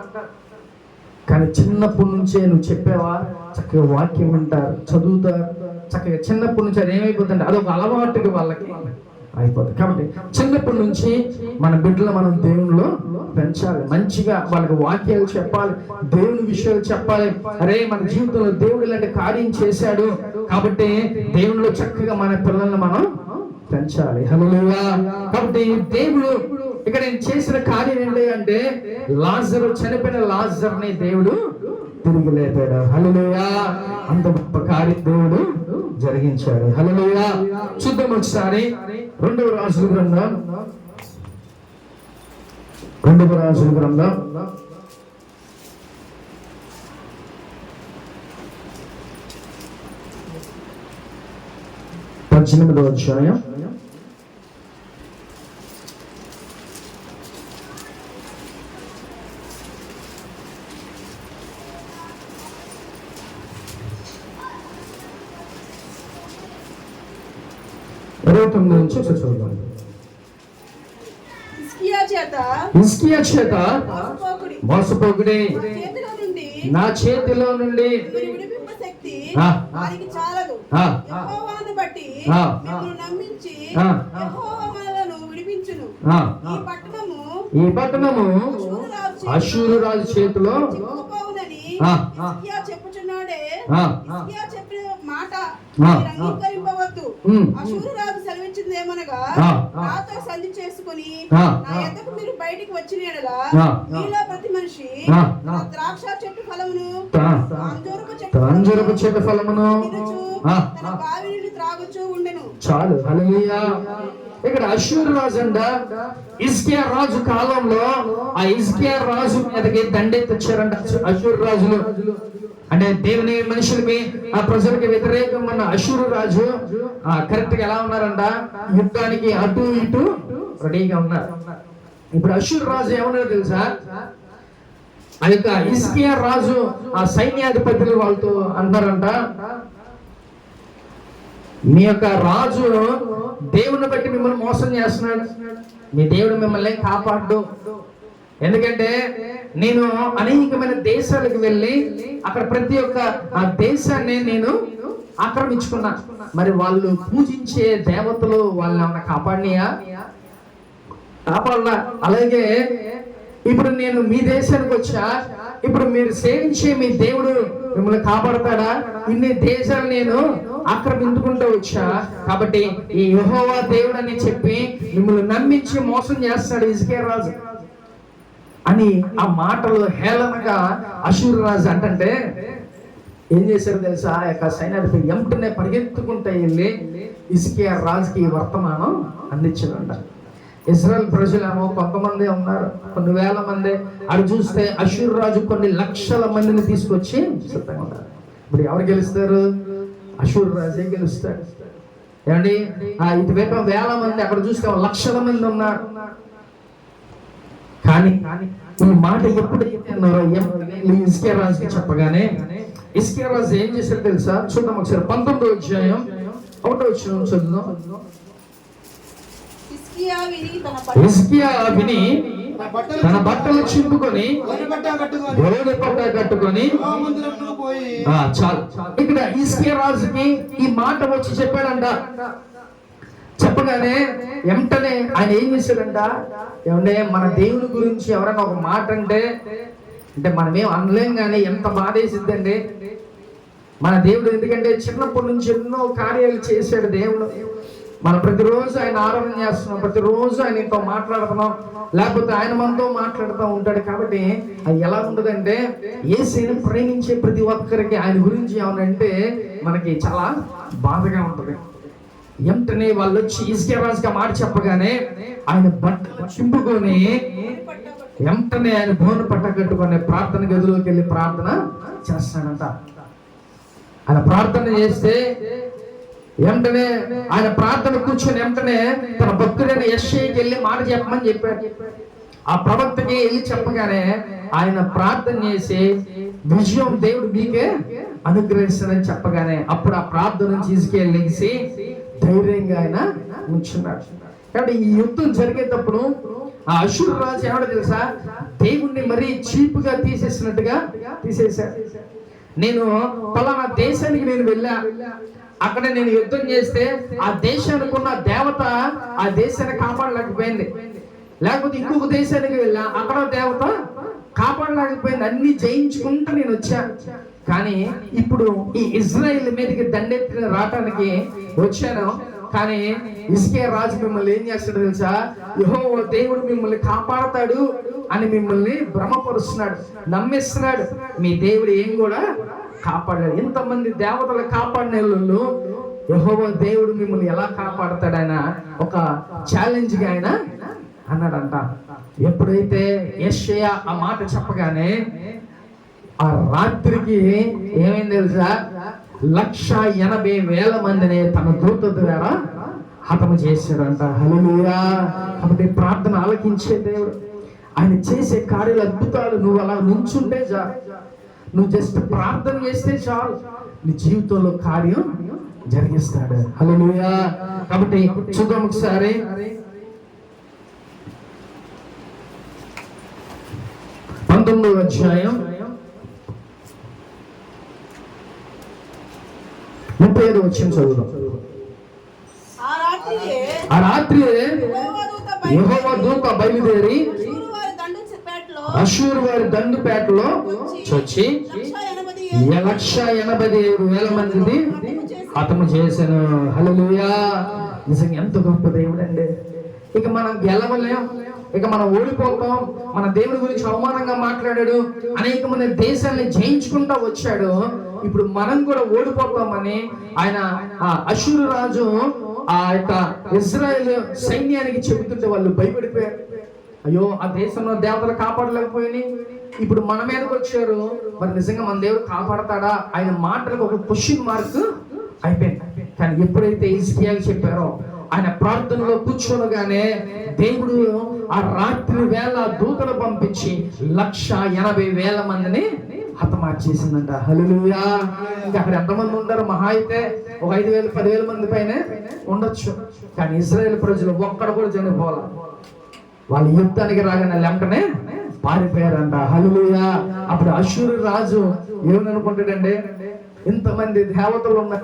కానీ చిన్నప్పటి నుంచే నువ్వు చెప్పేవా, చక్కగా వాక్యం వింటారు, చదువుతారు. చక్కగా చిన్నప్పటి నుంచి అది ఏమైపోతుంది, అదొక అలవాటుగా వాళ్ళకి అయిపోతుంది. కాబట్టి చిన్నప్పటి నుంచి మన బిడ్డలు మనం దేవునిలో పెంచాలి. మంచిగా వాళ్ళకి వాక్యాలు చెప్పాలి, దేవుని విషయాలు చెప్పాలి. అరే మన జీవితంలో దేవుడు ఇలాంటి కార్యం చేశాడు కాబట్టి దేవునిలో చక్కగా మన పిల్లల్ని మనం పెంచాలి. హల్లెలూయా. కాబట్టి దేవుడు ఇక్కడ నేను చేసిన కార్యం ఏంటి అంటే, లాజరు, చనిపోయిన లాజర్ని దేవుడు తిరిగి లేపాడు. హల్లెలూయా. అంత గొప్ప కార్యం దేవుడు జరిగించాడు. హల్లెలూయా. చూద్దాం ఒకసారి 2వ రాజుల గ్రంథం 18వ అధ్యాయం 29 నుంచి చదువుదాం. హిజ్కియా చేత మోసపోకుడి, నా చేతిలో నుండి ఈ పట్టణము అష్షూరు రాజు చేతిలో చెప్పుచున్నాడే. చెప్పిన మాట అంగీకరింపవద్దు. అష్షూరు రాజు సెలవిచ్చింది ఏమనగా, నాతో సంధి చేసుకుని నా యొద్దకు మీరు బయటికి వచ్చిన యెడల మీలో ప్రతి మనిషి తన ద్రాక్ష చెట్టు ఫలమును, అంజూరపు చెట్టు ఫలమును తినుచు తన బావి నీళ్లు త్రాగుచూ ఉండెను. చాలు. హల్లెలూయా. ఇక్కడ అష్షూరు రాజు అంట. హిజ్కియా రాజు కాలంలో ఆ హిజ్కియా రాజు మీదకి దండెత్తిచ్చారంట అష్షూరు రాజులు. అంటే దేవుని మనుషులకి, ఆ ప్రజలకి వ్యతిరేకంగా ఉన్న అష్షూరు రాజు కరెక్ట్ గా ఎలా ఉన్నారంట, యుద్ధానికి అటు ఇటు రెడీగా ఉన్నారు. ఇప్పుడు అష్షూరు రాజు ఏమన్నారో తెలుసా? ఆ యొక్క హిజ్కియా రాజు ఆ సైన్యాధిపతులు వాళ్ళతో అంటారంట, మీ యొక్క రాజు దేవుని బట్టి మిమ్మల్ని మోసం చేస్తున్నాడు, మీ దేవుడు మిమ్మల్ని కాపాడు. ఎందుకంటే నేను అనేకమైన దేశాలకు వెళ్ళి అక్కడ ప్రతి ఒక్క ఆ దేశాన్ని నేను ఆక్రమించుకున్నా. మరి వాళ్ళు పూజించే దేవతలు వాళ్ళని ఏమన్నా కాపాడినాయా? కాపాడలా. అలాగే ఇప్పుడు నేను మీ దేశానికి వచ్చా, ఇప్పుడు మీరు సేవించే మీ దేవుడు మిమ్మల్ని కాపాడతాడా? ఇన్ని దేశాలు నేను ఆక్రమించుకుంటూ వచ్చా, కాబట్టి ఈ యెహోవా దేవుడు అని చెప్పి మిమ్మల్ని నమ్మించి మోసం చేస్తాడు హిజ్కియా రాజు అని ఆ మాటలు హేళనగా అష్షూరు రాజు అంటే ఏం చేశారు తెలుసా? ఆ యొక్క సైన్యాధిపతి ఎంటనే పరిగెత్తుకుంటూ వెళ్ళి హిజ్కియా రాజుకి ఈ వర్తమానం అందించాడంట. ఇజ్రాయెల్ ప్రజలేమో కొంతమంది ఉన్నారు, కొన్ని వేల మంది. అది చూస్తే అష్షూరు రాజు కొన్ని లక్షల మందిని తీసుకొచ్చి సిద్ధంగా ఉన్నారు. ఇప్పుడు ఎవరు గెలుస్తారు? అష్షూరు రాజే గెలుస్తాడు. ఏమండి, ఇటువైపు వేల మంది, అక్కడ చూస్తే లక్షల మంది ఉన్నారు. కానీ ఈ మాట ఎప్పుడు హిజ్కియా రాజుకి చెప్పగానే హిజ్కియా రాజు ఏం చేశారు తెలుసా? చూద్దాం ఒకసారి 19వ అధ్యాయం 1వ వచనం చదువుదాం. హిజ్కియా విని తన బట్టలు చింపుకొని గోనె పట్ట కట్టుకొని పోయి చాలు. ఇక్కడ హిజ్కియా రాజుకి ఈ మాట వచ్చి చెప్పాడంట. చెప్పగానే వెంటనే ఆయన ఏం చేశాడంట, ఏమంటే మన దేవుని గురించి ఎవరైనా ఒక మాట అంటే మనమేం అనలేం, కానీ ఎంత బాధ వేసిద్దండి మన దేవుడు. ఎందుకంటే చిన్నప్పటి నుంచి ఎన్నో కార్యాలు చేశాడు దేవుడు. మనం ప్రతిరోజు ఆయన ఆరాధన చేస్తున్నాం, ప్రతిరోజు ఆయనతో మాట్లాడుతున్నాం, లేకపోతే ఆయన మనతో మాట్లాడుతూ ఉంటాడు. కాబట్టి అది ఎలా ఉంటుందంటే యేసుని ప్రేమించే ప్రతి ఒక్కరికి ఆయన గురించి ఏమనంటే మనకి చాలా బాధగా ఉంటుంది. వెంటనే వాళ్ళు వచ్చి హిజ్కియా రాజుగా మాట చెప్పగానే ఆయన బట్టలు చింపుకొని వెంటనే ఆయన గోనె పట్ట కట్టుకొని ప్రార్థన గదిలోకి వెళ్ళి ప్రార్థన చేస్తాడంట. ఆయన ప్రార్థన చేస్తే వెంటనే ఆయన ప్రార్థన కూర్చొని వెంటనే తన భక్తుడైన యెషయాకి వెళ్ళి మాట చెప్పమని చెప్పాడు. ఆ ప్రవక్తకి వెళ్ళి చెప్పగానే ఆయన ప్రార్థన చేసి విజయం దేవుడు మీకే అనుగ్రహిస్తాడని చెప్పగానే అప్పుడు ఆ ప్రార్థన నుంచి హిజ్కియా లెగిసి ధైర్యంగా ఆయన ఉంచున్నాడు. కాబట్టి ఈ యుద్ధం జరిగేటప్పుడు ఆ అషూరు రాజు ఎవడో తెలుసా, దేవుణ్ణి మరీ చీపుగా తీసేసినట్టుగా తీసేశాడు. నేను పలానా దేశానికి నేను వెళ్ళా, అక్కడ నేను యుద్ధం చేస్తే ఆ దేశానికి ఉన్న దేవత ఆ దేశాన్ని కాపాడలేకపోయింది. లేకపోతే ఇంకొక దేశానికి వెళ్ళా, అక్కడ దేవత కాపాడలేకపోయింది. అన్ని జయించుకుంటూ నేను వచ్చాను. కానీ ఇప్పుడు ఈ ఇజ్రాయిల్ మీదకి దండెత్తి రావటానికి వచ్చాను. కానీ హిజ్కియా రాజు మిమ్మల్ని ఏం చేస్తాడు తెలుసా, యెహోవా దేవుడు మిమ్మల్ని కాపాడతాడు అని మిమ్మల్ని భ్రమపరుస్తున్నాడు, నమ్మిస్తున్నాడు. మీ దేవుడు ఏం కూడా కాపాడాడు. ఎంతమంది దేవతలు కాపాడిన వాళ్ళు యెహోవా దేవుడు మిమ్మల్ని ఎలా కాపాడతాడైన ఒక ఛాలెంజ్ గా ఆయన అన్నాడంట. ఎప్పుడైతే యెషయా ఆ మాట చెప్పగానే ఆ రాత్రికి ఏమైంది తెలుసా, 180,000 మందిని తన దూత ద్వారా హతము చేశాడంట. హల్లెలూయా. కాబట్టి ప్రార్థన ఆలకించే దేవుడు, ఆయన చేసే కార్యాలు అద్భుతాలు నువ్వు అలా నుంచుంటే చాలు, నువ్వు జస్ట్ ప్రార్థన చేస్తే చాలు, నీ జీవితంలో కార్యం జరిగిస్తాడు. హల్లెలూయా. కాబట్టి చూద్దాం ఒకసారి 19వ అధ్యాయం 35వ వచనం చదువుదాం. ఆ రాత్రి యెహోవా దూత బయలుదేరి అషూరు వారి దండుపేటలో వచ్చి 1,80,000 మందిని హతము చేశాను. హల్లెలూయా. నిజంగా ఎంత గొప్ప దేవుడు అండి. ఇక మనం గెలవలేం, ఇక మనం ఓడిపోతాం. మన దేవుడి గురించి అవమానంగా మాట్లాడాడు, అనేక మంది దేశాన్ని జయించుకుంటా వచ్చాడు. ఇప్పుడు మనం కూడా ఓడిపోతామని ఆయన అషూరు రాజు ఆ యొక్క ఇజ్రాయెల్ సైన్యానికి చెబుతుంటే వాళ్ళు భయపడిపోయారు. అయ్యో, ఆ దేశంలో దేవతలు కాపాడలేకపోయినాయి, ఇప్పుడు మన మీదకి వచ్చారు, మరి నిజంగా మన దేవుడు కాపాడతాడా? ఆయన మాటలకు ఒక క్వశ్చన్ మార్క్ అయిపోయింది. కానీ ఎప్పుడైతే హిజ్కియాకి చెప్పారో, ఆయన ప్రార్థనలో కూర్చోనగానే దేవుడు ఆ రాత్రి వేళ దూతలు పంపించి 180,000 మందిని హతమార్చేసిందంట. హల్లెలూయా. ఇంకా అక్కడ ఎంతమంది ఉంటారు? మహా అయితే ఒక 5,000 10,000 మంది పైన ఉండొచ్చు. కానీ ఇజ్రాయెల్ ప్రజలు ఒక్కడ కూడా చనిపోవాలి. వాళ్ళు యుద్ధానికి రాగానే వెంటనే పారిపోయారంట. హల్లెలూయా. అప్పుడు అషూరు రాజు ఏమని అనుకుంటాడంటే, ఇంతమంది దేవతలు ఉన్న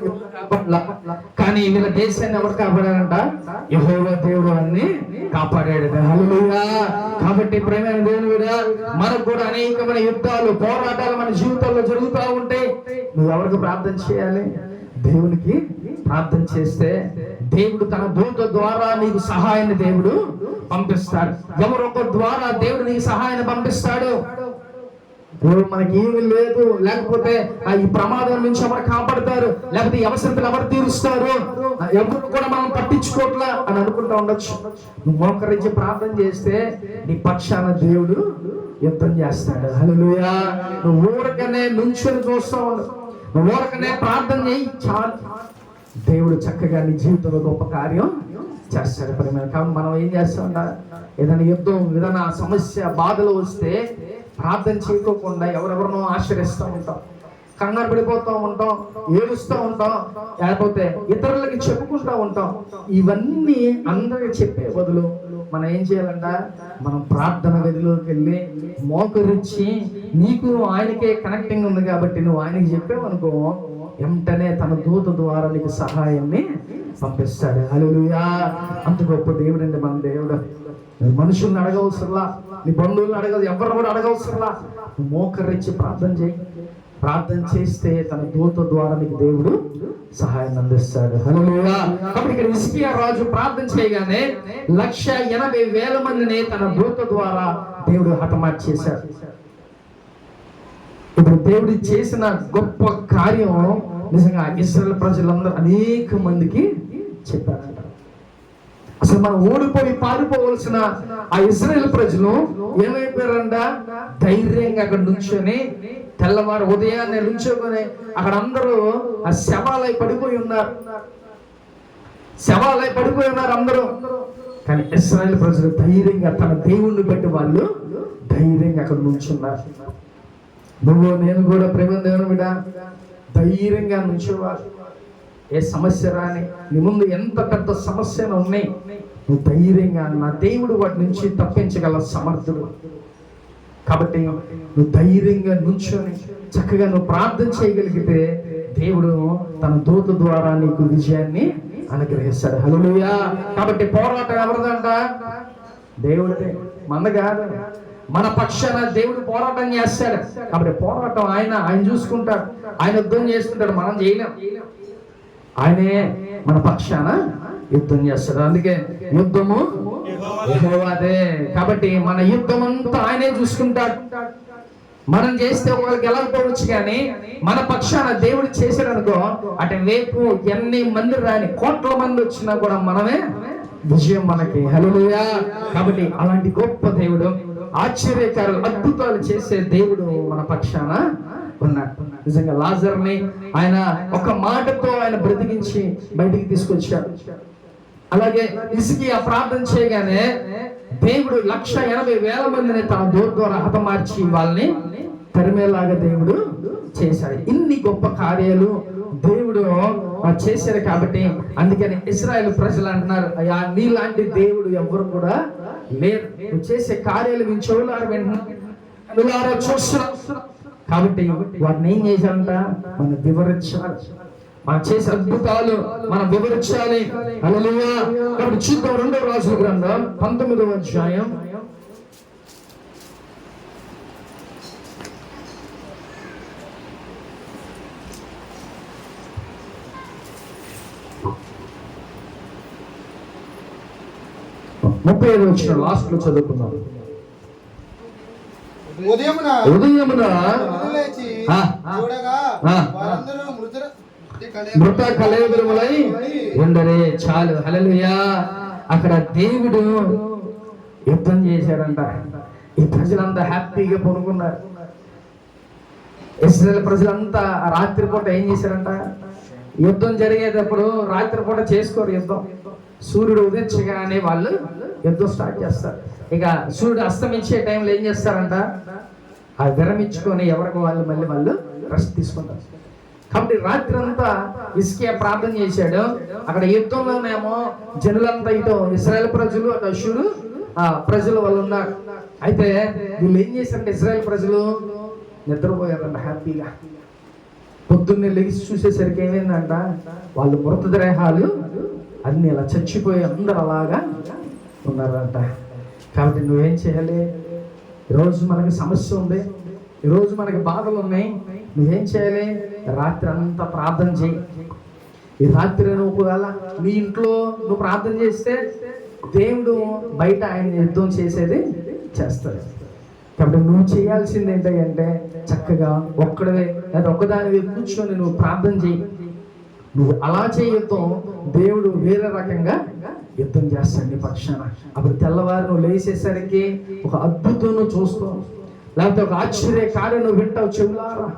కానీ వీళ్ళ దేశాన్ని ఎవరు కాపాడారంట? యెహోవా దేవుడు అన్ని కాపాడాడు. హల్లెలూయా. కాబట్టి ప్రేమైన దేవుని మీద మనకు కూడా అనేకమైన యుద్ధాలు, పోరాటాలు మన జీవితంలో జరుగుతూ ఉంటే నువ్వు ఎవరికి ప్రార్థన చేయాలి? దేవునికి ప్రార్థన చేస్తే దేవుడు తన దూత ద్వారా నీకు సహాయాన్ని దేవుడు పంపిస్తాడు. ఎవరొక ద్వారా దేవుడు నీకు సహాయాన్ని పంపిస్తాడు. మనకి ఏమి లేదు, లేకపోతే ఈ ప్రమాదం నుంచి ఎవరు కాపాడతారు, లేకపోతే ఈ అవసరతలు ఎవరు తీరుస్తారు, ఎవరు కూడా మనం పట్టించుకోవట్లా అని అనుకుంటా ఉండొచ్చు. నువ్వు మోకరించి ప్రార్థన చేస్తే నీ పక్షాన దేవుడు యుద్ధం చేస్తాడు. హల్లెలూయా. నువ్వు ఊరకనే నుంచొని చూస్తా ఉండు, నువ్వు ఊరకనే ప్రార్థన చేయి చాలు, దేవుడు చక్కగా నీ జీవితంలో గొప్ప కార్యం చేస్తాడు. కాబట్టి మనం ఏం చేస్తాం, ఏదైనా యుద్ధం, ఏదైనా సమస్య, బాధలు వస్తే ప్రార్థన చేయకోకుండా ఎవరెవరినో ఆశ్రయిస్తూ ఉంటాం, కంగారు పడిపోతూ ఉంటాం, ఏడుస్తూ ఉంటాం, లేకపోతే ఇతరులకి చెప్పుకుంటూ ఉంటాం. ఇవన్నీ అందరికి చెప్పే బదులు మనం ఏం చేయాలంట? మనం ప్రార్థన గదిలోకి వెళ్ళి మోకరించి, నీకు ఆయనకే కనెక్టింగ్ ఉంది కాబట్టి నువ్వు ఆయనకి చెప్పావనుకో, వెంటనే తన దూత ద్వారా నీకు సహాయాన్ని పంపిస్తాడు. హల్లెలూయా! అంత గొప్ప దేవుడండి మన దేవుడు. మనుషుల్ని అడగవసరలా, నీ బంధువులను అడగదు, ఎవరిని కూడా అడగవసరలా. నువ్వు మోకరించి ప్రార్థన చేయి. ప్రార్థన చేస్తే తన దూత ద్వారా నీకు దేవుడు సహాయం అందిస్తాడు. హల్లెలూయా! కాబట్టి ఇక్కడ హిజ్కియా రాజు ప్రార్థన చేయగానే 180,000 మందిని తన దూత ద్వారా దేవుడు హతమార్చేశాడు. ఇప్పుడు దేవుడు చేసిన గొప్ప కార్యం నిజంగా ఇశ్రాయేలు ప్రజలందరూ అనేక మందికి చెప్పారంట. అసలు మనం ఓడిపోయి పారిపోవలసిన ఆ ఇశ్రాయేలు ప్రజలు ఏమైపోయారంట? ధైర్యంగా అక్కడ నుంచొని, తెల్లవారు ఉదయాన్నే నుంచోకొని అక్కడ అందరూ ఆ శవాలై పడిపోయి ఉన్నారు. అందరూ. కానీ ఇశ్రాయేలు ప్రజలు ధైర్యంగా తన దేవుణ్ణి బట్టి వాళ్ళు ధైర్యంగా అక్కడ నుంచున్నారు. నువ్వు నేను కూడా ప్రేమ దేవుని బిడ్డ ధైర్యంగా నుంచోవాలి. ఏ సమస్య రాని, నీ ముందు ఎంత పెద్ద సమస్యలు ఉన్నాయి, నువ్వు ధైర్యంగా, నా దేవుడు వాటి నుంచి తప్పించగల సమర్థుడు. కాబట్టి నువ్వు ధైర్యంగా నుంచొని చక్కగా నువ్వు ప్రార్థన చేయగలిగితే దేవుడు తన దూత ద్వారా నీకు విజయాన్ని అనుగ్రహిస్తాడు. హల్లెలూయా! కాబట్టి పోరాటం ఎవరిదంట? దేవుడిదే, మన కాదు. మన పక్షాన దేవుడు పోరాటం చేస్తాడు. కాబట్టి పోరాటం ఆయన చూసుకుంటాడు, ఆయన యుద్ధం చేసుకుంటాడు, మనం చేయలేం. ఆయనే మన పక్షాన యుద్ధం చేస్తాడు. అందుకే యుద్ధము యెహోవాదే. కాబట్టి మన యుద్ధం అంతా ఆయనే చూసుకుంటాడు. మనం చేస్తే ఒకరికి గెలవకపోవచ్చు, కానీ మన పక్షాన దేవుడు చేశాడు అనుకో, అటు వైపు ఎన్ని మంది రాని, కోట్ల మంది వచ్చినా కూడా మనమే విజయం మనకి. హల్లెలూయా! కాబట్టి అలాంటి గొప్ప దేవుడు, ఆశ్చర్యకారులు, అద్భుతాలు చేసే దేవుడు మన పక్షాన ఉన్నాడు. నిజంగా లాజర్ని ఆయన ఒక మాటతో ఆయన బ్రతికించి బయటికి తీసుకొచ్చాడు. అలాగే హిజ్కియా ప్రార్థన చేయగానే దేవుడు 180,000 మందిని తన దూత ద్వారా హతమార్చి వాళ్ళని తరిమేలాగా దేవుడు చేశాడు. ఇన్ని గొప్ప కార్యాలు దేవుడు చేశాడు. కాబట్టి అందుకని ఇశ్రాయేలు ప్రజలు అంటున్నారు, అయ్యా నీలాంటి దేవుడు ఎవరు కూడా లేరు. నువ్వు చేసే కార్యాలు మీ చెవులారా వింటున్నారు, చూస్తున్నారు. కాబట్టి వాటిని ఏం చేశారంట? మనం వివరించాలి. మనం చేసే అద్భుతాలు మనం వివరించాలి. హల్లెలూయా! కాబట్టి చూద్దాం 2వ రాజుల గ్రంథం 19వ అధ్యాయం 35వ వచనం లాస్ట్ లో చదువుకుందాం. ఉదయమున లేచి చూడగా వారందరూ మృత కళేబరములై ఉండరే. చాలు. హల్లెలూయా! అక్కడ దేవుడు యుద్ధం చేశాడంట. ఈ ప్రజలంతా హ్యాపీగా పడుకున్నారు. ఇశ్రాయేలు ప్రజలంతా రాత్రిపూట ఏం చేశారంట? యుద్ధం జరిగేటప్పుడు రాత్రిపూట చేసుకోరు యుద్ధం. సూర్యుడు ఉదయించగానే వాళ్ళు యుద్ధం స్టార్ట్ చేస్తారు. ఇక సూర్యుడు అస్తమించే టైంలో ఏం చేస్తారంట? ఆ విరమించుకొని ఎవరికి వాళ్ళు రెస్ట్ తీసుకుంటారు. కాబట్టి రాత్రి అంతా హిజ్కియా ప్రార్థన చేశాడు. అక్కడ యుద్ధంలోనేమో జనులంతా ఇటు ఇశ్రాయేలు ప్రజలు, అటు అష్షూరు ప్రజలు వాళ్ళు ఉన్నారు. అయితే వీళ్ళు ఏం చేశారంటే ఇశ్రాయేలు ప్రజలు నిద్రపోయారంట హ్యాపీగా. పొద్దున్నే లెగిసి చూసేసరికి ఏమైందంట? వాళ్ళు మృతదేహాలు అన్ని ఇలా చచ్చిపోయి అందరు అలాగా ఉన్నారంట. కాబట్టి నువ్వేం చేయాలి? ఈరోజు మనకి సమస్య ఉంది, ఈరోజు మనకి బాధలు ఉన్నాయి. నువ్వేం చేయాలి? రాత్రి అంతా ప్రార్థన చేయి. ఈ రాత్రి నువ్వు ఒకవేళ నీ ఇంట్లో నువ్వు ప్రార్థన చేస్తే దేవుడు బయట ఆయన యుద్ధం చేసేది చేస్తాడు. కాబట్టి నువ్వు చేయాల్సింది ఏంటంటే చక్కగా ఒక్కడవే లేదా ఒక్కదానివే కూర్చొని నువ్వు ప్రార్థన చేయి. నువ్వు అలా చేయొద్దు, దేవుడు వేరే రకంగా యుద్ధం చేస్తాడు నీ పక్షాన. అప్పుడు తెల్లవారు నువ్వు లేచేసరికి ఒక అద్భుతం నువ్వు చూస్తావు, లేకపోతే ఒక ఆశ్చర్య కార్యం నువ్వు వింటావు చెవులారా.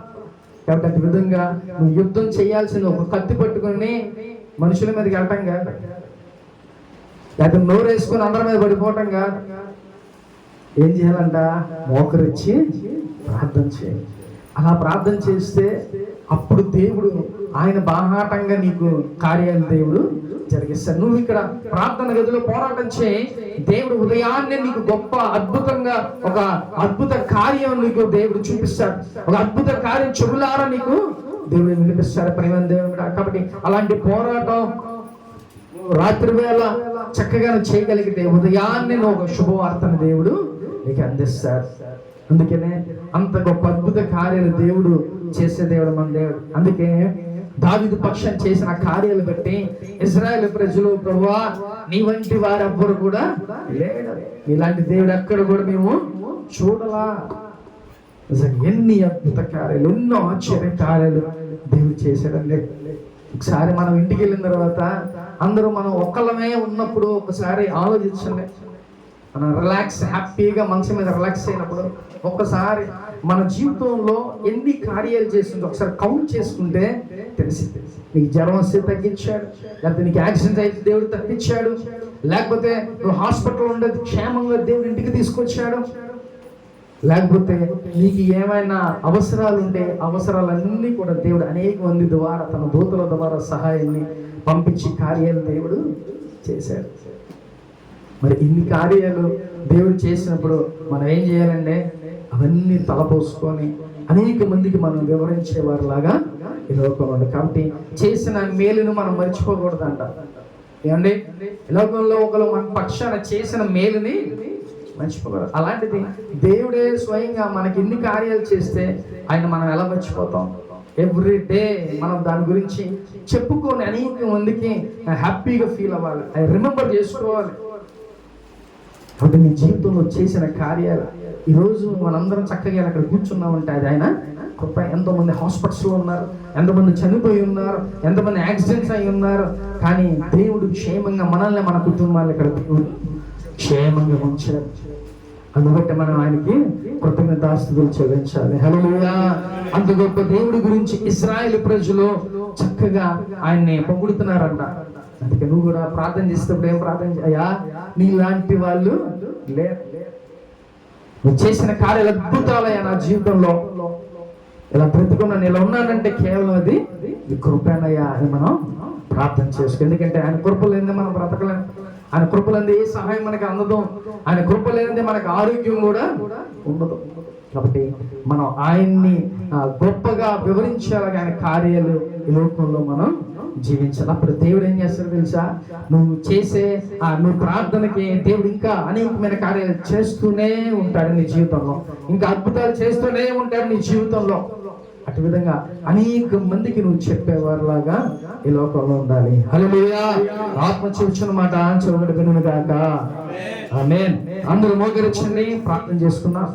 కాబట్టి అటు విధంగా నువ్వు యుద్ధం చేయాల్సింది ఒక కత్తి పట్టుకొని మనుషుల మీదకి వెళ్ళటం కాదు, లేకపోతే నోరు వేసుకొని అందరి మీద పడిపోవటం కాదు. ఏం చేయాలంట? మోకరించి ప్రార్థన చేయాలి. అలా ప్రార్థన చేస్తే అప్పుడు దేవుడు ఆయన బాహాటంగా నీకు కార్యాలు దేవుడు జరిగిస్తాడు. నువ్వు ఇక్కడ ప్రార్థన గదిలో పోరాటం చేయి, దేవుడు ఉదయాన్నే నీకు గొప్ప అద్భుతంగా ఒక అద్భుత కార్యం నీకు దేవుడు చూపిస్తాడు. ఒక అద్భుత కార్యం చెవులారా నీకు దేవుడు వినిపిస్తాడు. ప్రేమ దేవుడు కాబట్టి అలాంటి పోరాటం రాత్రి వేళ చక్కగా చేయగలిగితే ఉదయాన్నే నువ్వు ఒక శుభవార్తను దేవుడు నీకు అందిస్తాడు. అందుకనే అంత గొప్ప అద్భుత కార్యాలు దేవుడు చేసే దేవుడు మన దేవుడు. అందుకే దావీదు పక్షం చేసిన కార్యాలు బట్టి ఇశ్రాయేలు ప్రజలు, ప్రభువా నీ వంటి వారు ఎవ్వరు కూడా లేడు, ఇలాంటి దేవుడు ఎక్కడ కూడా మేము చూడలా. ఎన్ని అద్భుత కార్యాలు, ఎన్నో ఆశ్చర్య కార్యాలు దేవుడు చేశాడండి. ఒకసారి మనం ఇంటికి వెళ్ళిన తర్వాత అందరూ మనం ఒక్కళ్ళమే ఉన్నప్పుడు ఒకసారి ఆలోచించండి. మనం రిలాక్స్ హ్యాపీగా మనసు మీద రిలాక్స్ అయినప్పుడు ఒక్కసారి మన జీవితంలో ఎన్ని కార్యాలు చేస్తుందో ఒకసారి కౌంట్ చేసుకుంటే తెలిసింది. నీకు జ్వరం వస్తే తగ్గించాడు, లేకపోతే నీకు యాక్సిడెంట్ అయితే దేవుడు తప్పించాడు, లేకపోతే నువ్వు హాస్పిటల్ ఉండేది క్షేమంగా దేవుడు ఇంటికి తీసుకొచ్చాడు, లేకపోతే నీకు ఏమైనా అవసరాలు ఉంటే అవసరాలన్నీ కూడా దేవుడు అనేక మంది ద్వారా తన దూతల ద్వారా సహాయాన్ని పంపించి కార్యాలు దేవుడు చేశాడు. మరి ఇన్ని కార్యాలు దేవుడు చేసినప్పుడు మనం ఏం చేయాలంటే అవన్నీ తలపోసుకొని అనేక మందికి మనం వివరించేవారిలాగా ఈ లోకంలో ఉండాలి. కాబట్టి చేసిన మేలును మనం మర్చిపోకూడదంట. ఏమండి, ఈ లోకంలో ఒకరు మన పక్షాన చేసిన మేలుని మర్చిపోకూడదు. అలాంటిది దేవుడే స్వయంగా మనకి ఎన్ని కార్యాలు చేస్తే ఆయన మనం ఎలా మర్చిపోతాం? ఎవ్రీ డే మనం దాని గురించి చెప్పుకొని అనేక మందికి హ్యాపీగా ఫీల్ అవ్వాలి, రిమెంబర్ చేసుకోవాలి. కాబట్టి నీ జీవితంలో చేసిన కార్యాలు ఈరోజు మనందరం చక్కగా అక్కడ కూర్చున్నామంటే అది ఆయన కృప. ఎంతోమంది హాస్పిటల్స్లో ఉన్నారు, ఎంతమంది చనిపోయి ఉన్నారు, ఎంతమంది యాక్సిడెంట్స్ అయి ఉన్నారు, కానీ దేవుడు క్షేమంగా మనల్ని మన కుటుంబాలు ఇక్కడ క్షేమంగా ఉంచారు. అందుబట్టి మనం ఆయనకి కృతజ్ఞతాస్తుతులు చెల్లించాలి. హల్లెలూయా. అంత గొప్ప దేవుడి గురించి ఇశ్రాయేలు ప్రజలు చక్కగా ఆయన్ని పొగుడుతున్నారంట. అందుకే నువ్వు కూడా ప్రార్థన చేసేటప్పుడు ఏం ప్రార్థన అయ్యా, నీలాంటి వాళ్ళు లేరు, నువ్వు చేసిన కార్యాలు అద్భుతాలయ్యా నా జీవితంలో, ఇలా బ్రతుకున్నాను, ఇలా ఉన్నానంటే కేవలం అది ఈ కృపేనయ్యా అని మనం ప్రార్థన చేసుకో. ఎందుకంటే ఆయన కృప లేనిదే మనం బ్రతకలేం, ఆయన కృప లేనిదే ఏ సహాయం మనకి అందదు, ఆయన కృప లేనిదే మనకు ఆరోగ్యం కూడా ఉండదు. కాబట్టి మనం ఆయన్ని గొప్పగా వివరించాలి, ఆయన కార్యాలు ఈ లోకంలో మనం జీవించాలి. అప్పుడు దేవుడు ఏం చేస్తాడు తెలుసా? నువ్వు చేసే నువ్వు ప్రార్థనకి దేవుడు ఇంకా అనేకమైన కార్యాలు చేస్తూనే ఉంటాడు నీ జీవితంలో, ఇంకా అద్భుతాలు చేస్తూనే ఉంటాడు నీ జీవితంలో. అటు విధంగా అనేక మందికి నువ్వు చెప్పేవారిలాగా ఈ లోకంలో ఉండాలి. హల్లెలూయా. ఆత్మ చూచిన మాట చెవుడు వినుగాక. ఆమేన్. అందరూ మోకరించండి, ప్రార్థన చేసుకుందాం.